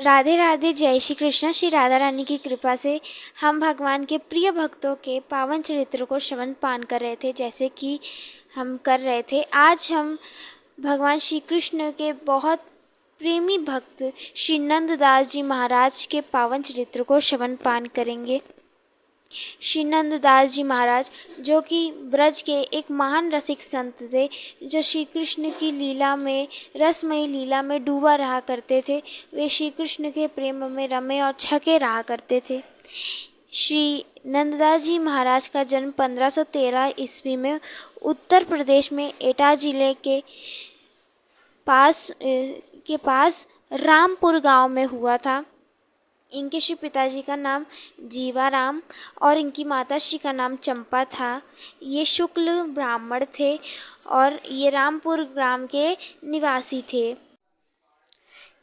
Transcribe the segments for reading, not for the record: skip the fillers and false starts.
राधे राधे, जय श्री कृष्ण। श्री राधा रानी की कृपा से हम भगवान के प्रिय भक्तों के पावन चरित्र को श्रवण पान कर रहे थे, जैसे कि हम कर रहे थे। आज हम भगवान श्री कृष्ण के बहुत प्रेमी भक्त श्री नंददास जी महाराज के पावन चरित्र को श्रवण पान करेंगे। श्री नंददास जी महाराज, जो कि ब्रज के एक महान रसिक संत थे, जो श्री कृष्ण की लीला में, रसमयी लीला में डूबा रहा करते थे। वे श्री कृष्ण के प्रेम में रमे और छके रहा करते थे। श्री नंददास जी महाराज का जन्म 1513 ईस्वी में उत्तर प्रदेश में एटा जिले के पास रामपुर गांव में हुआ था। इनके श्री पिताजी का नाम जीवाराम और इनकी माताश्री का नाम चंपा था। ये शुक्ल ब्राह्मण थे और ये रामपुर ग्राम के निवासी थे।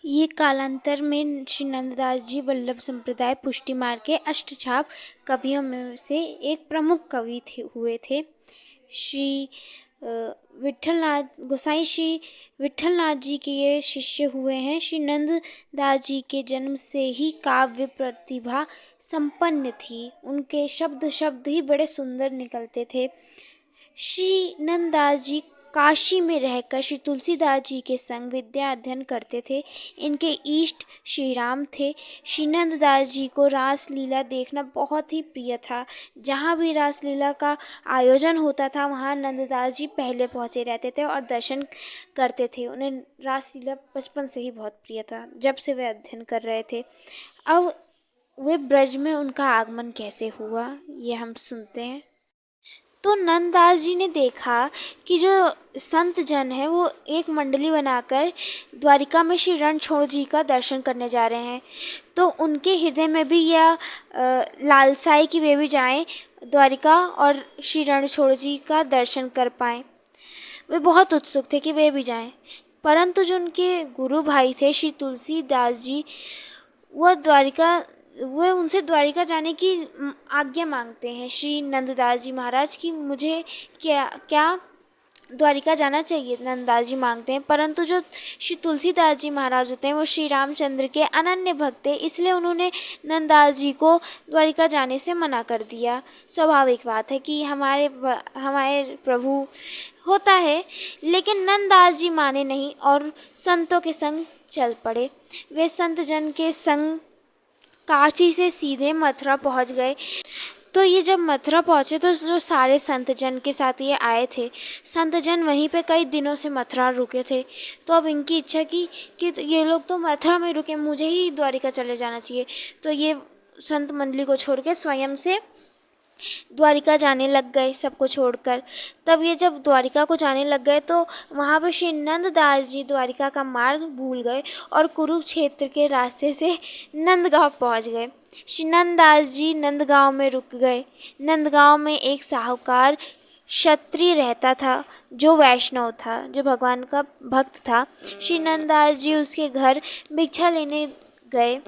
ये कालांतर में श्री नंददास जी वल्लभ संप्रदाय पुष्टि मार्ग के अष्टछाप कवियों में से एक प्रमुख कवि हुए थे। श्री गोसाई श्री विठलनाथ जी के ये शिष्य हुए हैं। श्री नंददास जी के जन्म से ही काव्य प्रतिभा संपन्न थी। उनके शब्द ही बड़े सुंदर निकलते थे। श्री नंददास जी काशी में रहकर श्री तुलसीदास जी के संग विद्या अध्ययन करते थे। इनके इष्ट श्री राम थे। श्री नंददास जी को रासलीला देखना बहुत ही प्रिय था। जहाँ भी रासलीला का आयोजन होता था, वहाँ नंददास जी पहले पहुँचे रहते थे और दर्शन करते थे। उन्हें रासलीला बचपन से ही बहुत प्रिय था, जब से वे अध्ययन कर रहे थे। अब वे ब्रज में उनका आगमन कैसे हुआ, ये हम सुनते हैं। तो नंददास जी ने देखा कि जो संत जन है वो एक मंडली बनाकर द्वारिका में श्री रणछोड़ जी का दर्शन करने जा रहे हैं। तो उनके हृदय में भी यह लालसा है कि वे भी जाएं द्वारिका और श्री रणछोड़ जी का दर्शन कर पाएं। वे बहुत उत्सुक थे कि वे भी जाएं, परंतु जो उनके गुरु भाई थे श्री तुलसीदास जी, वह उनसे द्वारिका जाने की आज्ञा मांगते हैं श्री नंददास जी महाराज की। मुझे क्या द्वारिका जाना चाहिए, नंददास जी मांगते हैं। परंतु जो श्री तुलसीदास जी महाराज होते हैं वो श्री रामचंद्र के अनन्य भक्त हैं, इसलिए उन्होंने नंददास जी को द्वारिका जाने से मना कर दिया। स्वाभाविक बात है कि हमारे प्रभु होता है, लेकिन नंददास जी माने नहीं और संतों के संग चल पड़े। वे संत जन के संग काशी से सीधे मथुरा पहुंच गए। तो ये जब मथुरा पहुंचे तो जो सारे संत जन के साथ ये आए थे, संत जन वहीं पे कई दिनों से मथुरा रुके थे। तो अब इनकी इच्छा की कि ये लोग तो मथुरा में रुके, मुझे ही द्वारिका चले जाना चाहिए। तो ये संत मंडली को छोड़ के स्वयं से द्वारिका जाने लग गए, सबको छोड़कर। तब ये जब द्वारिका को जाने लग गए तो वहाँ पर श्री नंददास जी द्वारिका का मार्ग भूल गए और कुरुक्षेत्र के रास्ते से नंदगांव पहुँच गए। श्री नंददास जी नंदगांव में रुक गए। नंदगांव में एक साहूकार क्षत्रिय रहता था, जो वैष्णव था, जो भगवान का भक्त था। श्री नंददास जी उसके घर भिक्षा लेने गए।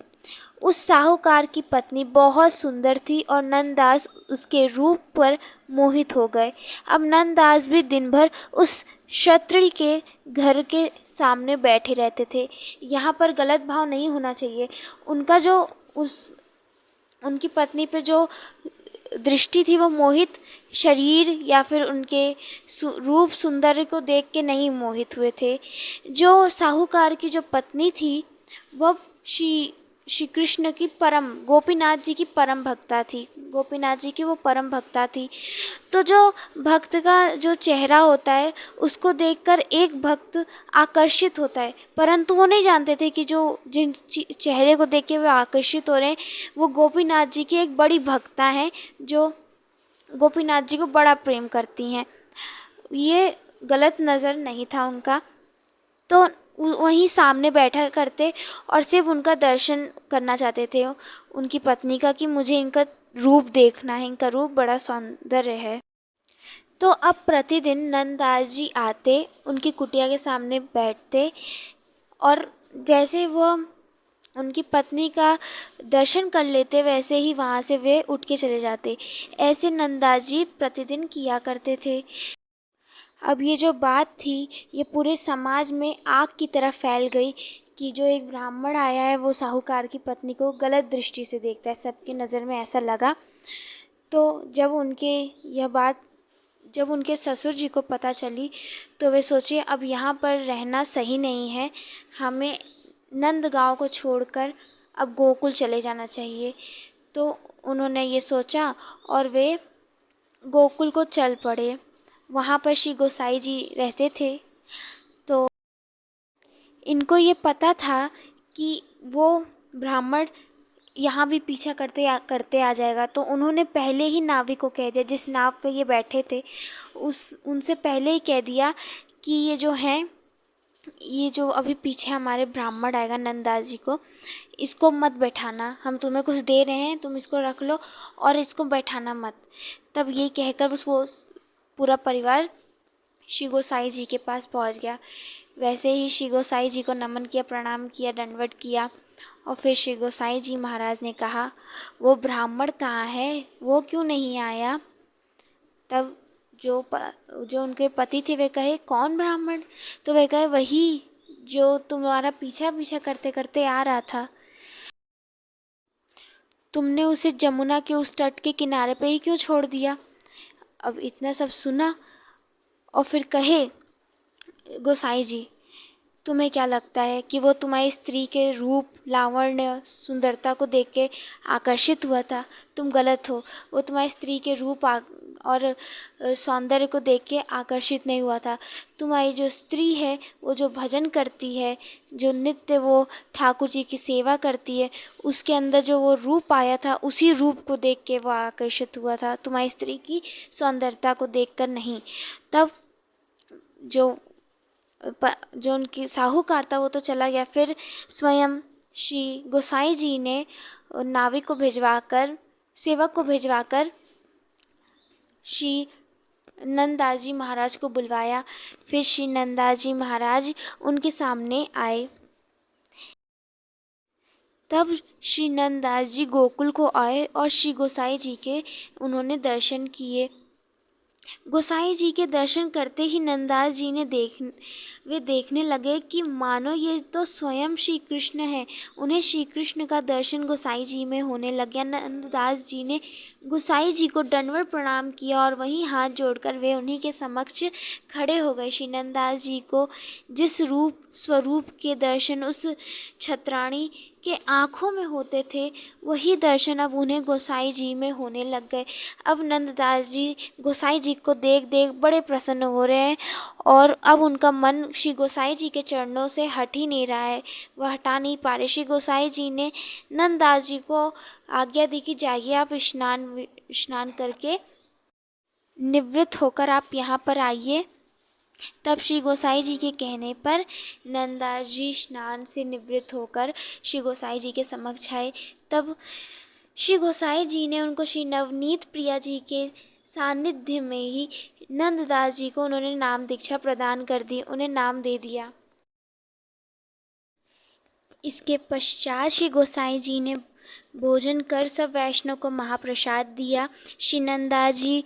उस साहूकार की पत्नी बहुत सुंदर थी और नंददास उसके रूप पर मोहित हो गए। अब नंददास भी दिन भर उस क्षत्रिय के घर के सामने बैठे रहते थे। यहाँ पर गलत भाव नहीं होना चाहिए। उनकी पत्नी पे जो दृष्टि थी वो मोहित शरीर या फिर उनके रूप सौंदर्य को देख के नहीं मोहित हुए थे। जो साहूकार की जो पत्नी थी वह श्री कृष्ण की गोपीनाथ जी की परम भक्ता थी। गोपीनाथ जी की वो परम भक्ता थी। तो जो भक्त का जो चेहरा होता है उसको देखकर एक भक्त आकर्षित होता है, परंतु वो नहीं जानते थे कि जिन चेहरे को देख के वे आकर्षित हो रहे हैं वो गोपीनाथ जी की एक बड़ी भक्ता हैं, जो गोपीनाथ जी को बड़ा प्रेम करती हैं। ये गलत नज़र नहीं था उनका। तो वहीं सामने बैठा करते और सिर्फ उनका दर्शन करना चाहते थे उनकी पत्नी का, कि मुझे इनका रूप देखना है, इनका रूप बड़ा सौंदर्य है। तो अब प्रतिदिन नंददास जी आते, उनकी कुटिया के सामने बैठते और जैसे वो उनकी पत्नी का दर्शन कर लेते वैसे ही वहाँ से वे उठ के चले जाते। ऐसे नंददास जी प्रतिदिन किया करते थे। अब ये जो बात थी ये पूरे समाज में आग की तरह फैल गई कि जो एक ब्राह्मण आया है वो साहूकार की पत्नी को गलत दृष्टि से देखता है, सबकी नज़र में ऐसा लगा। तो जब उनके ससुर जी को पता चली तो वे सोचे अब यहाँ पर रहना सही नहीं है, हमें नंदगांव को छोड़कर अब गोकुल चले जाना चाहिए। तो उन्होंने ये सोचा और वे गोकुल को चल पड़े। वहाँ पर श्री गोसाई जी रहते थे। तो इनको ये पता था कि वो ब्राह्मण यहाँ भी पीछा करते आ जाएगा, तो उन्होंने पहले ही नाविक को कह दिया, जिस नाव पे ये बैठे थे उनसे पहले ही कह दिया कि ये जो अभी पीछे हमारे ब्राह्मण आएगा नंददास जी को, इसको मत बैठाना, हम तुम्हें कुछ दे रहे हैं, तुम इसको रख लो और इसको बैठाना मत। तब ये कहकर वो पूरा परिवार श्री गोसाई जी के पास पहुंच गया। वैसे ही श्री गोसाई जी को नमन किया, प्रणाम किया, दंडवत किया और फिर श्री गोसाई जी महाराज ने कहा, वो ब्राह्मण कहाँ है, वो क्यों नहीं आया? तब जो उनके पति थे वे कहे, कौन ब्राह्मण? तो वे कहे, वही जो तुम्हारा पीछा पीछा करते करते आ रहा था, तुमने उसे जमुना के उस तट के किनारे पे ही क्यों छोड़ दिया? अब इतना सब सुना और फिर कहे, गोसाई जी तुम्हें क्या लगता है कि वो तुम्हारी स्त्री के रूप, लावण्य, सुंदरता को देख के आकर्षित हुआ था? तुम गलत हो। वो तुम्हारी स्त्री के रूप और सौंदर्य को देख के आकर्षित नहीं हुआ था। तुम्हारी जो स्त्री है वो जो भजन करती है, जो नित्य वो ठाकुर जी की सेवा करती है, उसके अंदर जो वो रूप आया था, उसी रूप को देख के वो आकर्षित हुआ था, तुम्हारी स्त्री की सौंदर्यता को देखकर नहीं। तब जो उनकी साहूकार था वो तो चला गया। फिर स्वयं श्री गोसाई जी ने नाविक को भिजवाकर, सेवक को भिजवाकर श्री नंददास जी महाराज को बुलवाया। फिर श्री नंददास जी महाराज उनके सामने आए। तब श्री नंददास जी गोकुल को आए और श्री गोसाई जी के उन्होंने दर्शन किए। गोसाई जी के दर्शन करते ही नंददास जी ने वे देखने लगे कि मानो ये तो स्वयं श्री कृष्ण है। उन्हें श्री कृष्ण का दर्शन गोसाई जी में होने लग गया। नंददास जी ने गोसाई जी को दंडवत प्रणाम किया और वहीं हाथ जोड़कर वे उन्हीं के समक्ष खड़े हो गए। श्री नंददास जी को जिस स्वरूप के दर्शन उस छत्राणी के आँखों में होते थे, वही दर्शन अब उन्हें गोसाई जी में होने लग गए। अब नंददास जी गोसाई जी को देख देख बड़े प्रसन्न हो रहे हैं और अब उनका मन श्री गोसाई जी के चरणों से हट ही नहीं रहा है, वह हटा नहीं पा रहे। श्री गोसाई जी ने नंददास जी को आज्ञा दी कि जाइए आप स्नान करके निवृत्त होकर आप यहाँ पर आइए। तब श्री गोसाई जी के कहने पर नंददास जी स्नान से निवृत्त होकर श्री गोसाई जी के समक्ष आए। तब श्री गोसाई जी ने उनको श्री नवनीत प्रिया जी के सानिध्य में ही नंददास जी को उन्होंने नाम दीक्षा प्रदान कर दी, उन्हें नाम दे दिया। इसके पश्चात श्री गोसाई जी ने भोजन कर सब वैष्णव को महाप्रसाद दिया। श्री नंददास जी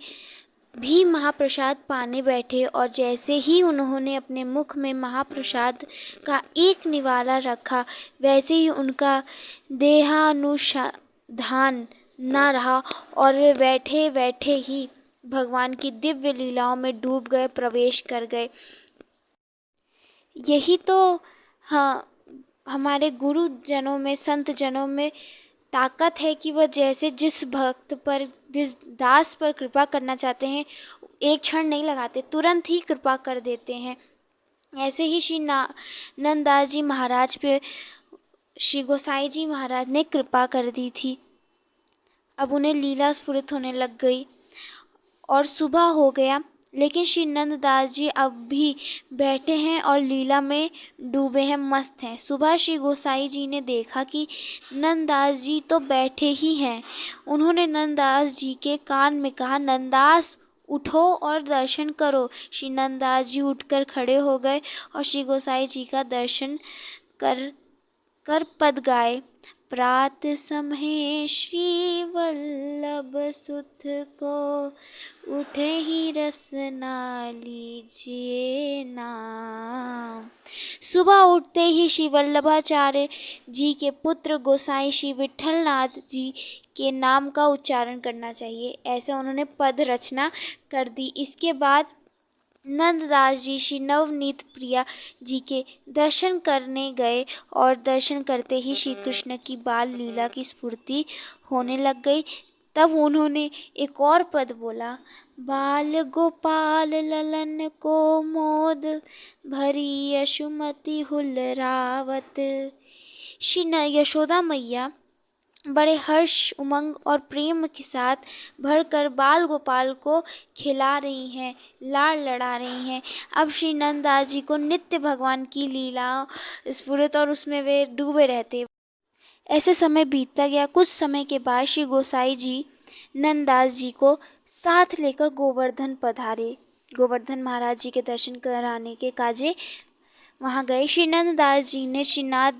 भी महाप्रसाद पाने बैठे और जैसे ही उन्होंने अपने मुख में महाप्रसाद का एक निवाला रखा, वैसे ही उनका देहानुसंधान न रहा और वे बैठे बैठे ही भगवान की दिव्य लीलाओं में डूब गए, प्रवेश कर गए। यही तो हाँ हमारे गुरुजनों में, संत जनों में ताकत है कि वह जैसे जिस भक्त पर, जिस दास पर कृपा करना चाहते हैं, एक क्षण नहीं लगाते, तुरंत ही कृपा कर देते हैं। ऐसे ही श्री नंददास जी महाराज पे श्री गोसाई जी महाराज ने कृपा कर दी थी। अब उन्हें लीला स्फुरित होने लग गई और सुबह हो गया, लेकिन श्री नंददास जी अब भी बैठे हैं और लीला में डूबे हैं, मस्त हैं। सुबह श्री गोसाई जी ने देखा कि नंददास जी तो बैठे ही हैं। उन्होंने नंददास जी के कान में कहा, नंददास उठो और दर्शन करो। श्री नंददास जी उठकर खड़े हो गए और श्री गोसाई जी का दर्शन कर पद गाए। प्रात समय श्री वल्लभ सुत को, उठे ही रसना लीजिए नाम। सुबह उठते ही श्री वल्लभाचार्य जी के पुत्र गोसाई श्री विठलनाथ जी के नाम का उच्चारण करना चाहिए, ऐसे उन्होंने पद रचना कर दी। इसके बाद नंददास जी श्री नवनीत प्रिया जी के दर्शन करने गए और दर्शन करते ही श्री कृष्ण की बाल लीला की स्फूर्ति होने लग गई। तब उन्होंने एक और पद बोला, बाल गोपाल ललन को मोद, भरी यशुमति हुलरावत। श्री यशोदा मैया बड़े हर्ष उमंग और प्रेम के साथ भरकर बाल गोपाल को खिला रही हैं, लाड़ लड़ा रही हैं। अब श्री नंददास जी को नित्य भगवान की लीलाओं स्फुरित और उसमें वे डूबे रहते। ऐसे समय बीतता गया। कुछ समय के बाद श्री गोसाई जी नंददास जी को साथ लेकर गोवर्धन पधारे। गोवर्धन महाराज जी के दर्शन कराने के काजे वहाँ गए। श्री नंददास जी ने श्रीनाथ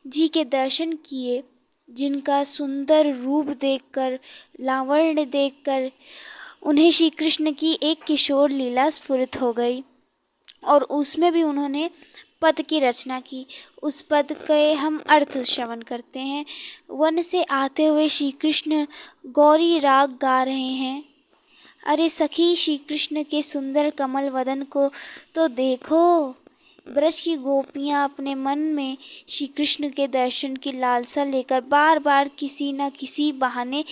जी के दर्शन किए, जिनका सुंदर रूप देखकर, लावण्य देखकर उन्हें श्री कृष्ण की एक किशोर लीला स्फुरित हो गई और उसमें भी उन्होंने पद की रचना की। उस पद के हम अर्थ श्रवण करते हैं। वन से आते हुए श्री कृष्ण गौरी राग गा रहे हैं। अरे सखी, श्री कृष्ण के सुंदर कमल वदन को तो देखो। ब्रज की गोपियाँ अपने मन में श्री कृष्ण के दर्शन की लालसा लेकर बार बार किसी न किसी बहाने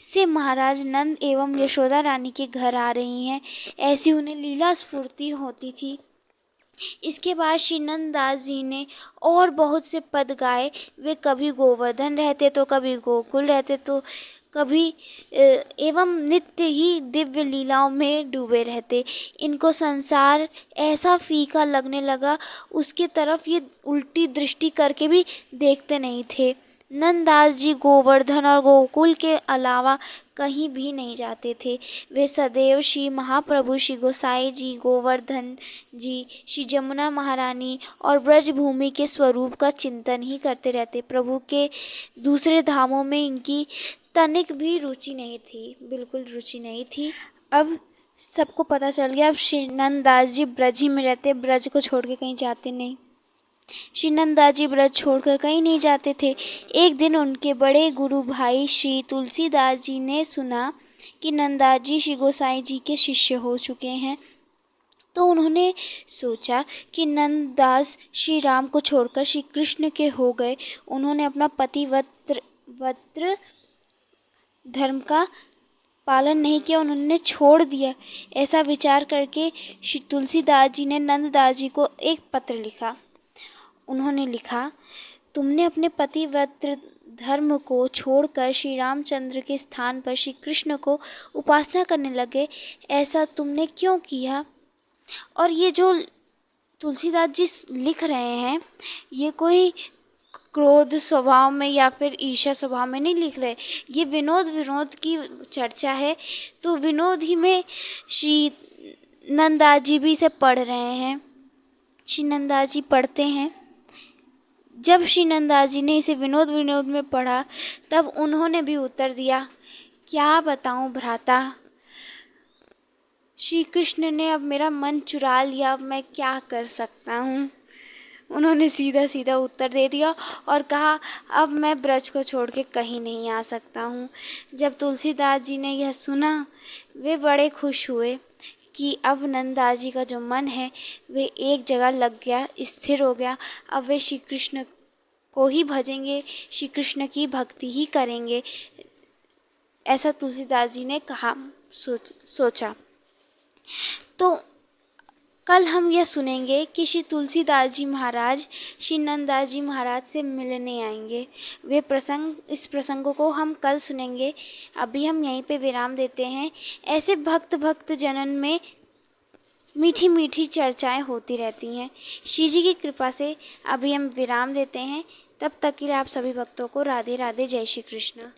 से महाराज नंद एवं यशोदा रानी के घर आ रही हैं। ऐसी उन्हें लीला स्फूर्ति होती थी। इसके बाद श्री नंददास जी ने और बहुत से पद गाए। वे कभी गोवर्धन रहते तो कभी गोकुल रहते तो कभी एवं नित्य ही दिव्य लीलाओं में डूबे रहते। इनको संसार ऐसा फीका लगने लगा, उसके तरफ ये उल्टी दृष्टि करके भी देखते नहीं थे। नंददास जी गोवर्धन और गोकुल के अलावा कहीं भी नहीं जाते थे। वे सदैव श्री महाप्रभु श्री गोसाई जी, गोवर्धन जी, श्री जमुना महारानी और ब्रज भूमि के स्वरूप का चिंतन ही करते रहते। प्रभु के दूसरे धामों में इनकी तनिक भी रुचि नहीं थी, बिल्कुल रुचि नहीं थी। अब सबको पता चल गया। अब श्री नंददास जी ब्रज ही में रहते, ब्रज को छोड़ के कहीं जाते नहीं। श्री नंददास जी ब्रज छोड़कर कहीं नहीं जाते थे। एक दिन उनके बड़े गुरु भाई श्री तुलसीदास जी ने सुना कि नंददास जी श्री गोसाई जी के शिष्य हो चुके हैं, तो उन्होंने सोचा कि नंददास श्री राम को छोड़कर श्री कृष्ण के हो गए। उन्होंने अपना पतिव्रत धर्म का पालन नहीं किया, उन्होंने छोड़ दिया। ऐसा विचार करके श्री तुलसीदास जी ने नंददास जी को एक पत्र लिखा। उन्होंने लिखा, तुमने अपने पतिव्रत धर्म को छोड़कर श्री रामचंद्र के स्थान पर श्री कृष्ण को उपासना करने लगे, ऐसा तुमने क्यों किया? और ये जो तुलसीदास जी लिख रहे हैं, ये कोई क्रोध स्वभाव में या फिर ईर्ष्या स्वभाव में नहीं लिख रहे। ये विनोद की चर्चा है, तो विनोद ही में श्री नंददास जी भी इसे पढ़ रहे हैं। श्री नंददास जी पढ़ते हैं। जब श्री नंददास जी ने इसे विनोद में पढ़ा, तब उन्होंने भी उत्तर दिया, क्या बताऊं भ्राता, श्री कृष्ण ने अब मेरा मन चुरा लिया, अब मैं क्या कर सकता हूँ। उन्होंने सीधा उत्तर दे दिया और कहा, अब मैं ब्रज को छोड़ के कहीं नहीं आ सकता हूँ। जब तुलसीदास जी ने यह सुना, वे बड़े खुश हुए कि अब नंददास जी का जो मन है वे एक जगह लग गया, स्थिर हो गया। अब वे श्री कृष्ण को ही भजेंगे, श्री कृष्ण की भक्ति ही करेंगे, ऐसा तुलसीदास जी ने कहा, सोचा। तो कल हम यह सुनेंगे कि श्री तुलसीदास जी महाराज श्री नंददास जी महाराज से मिलने आएंगे। इस प्रसंग को हम कल सुनेंगे। अभी हम यहीं पे विराम देते हैं। ऐसे भक्त जनन में मीठी मीठी चर्चाएं होती रहती हैं। श्री जी की कृपा से अभी हम विराम देते हैं। तब तक के लिए आप सभी भक्तों को राधे राधे, जय श्री कृष्ण।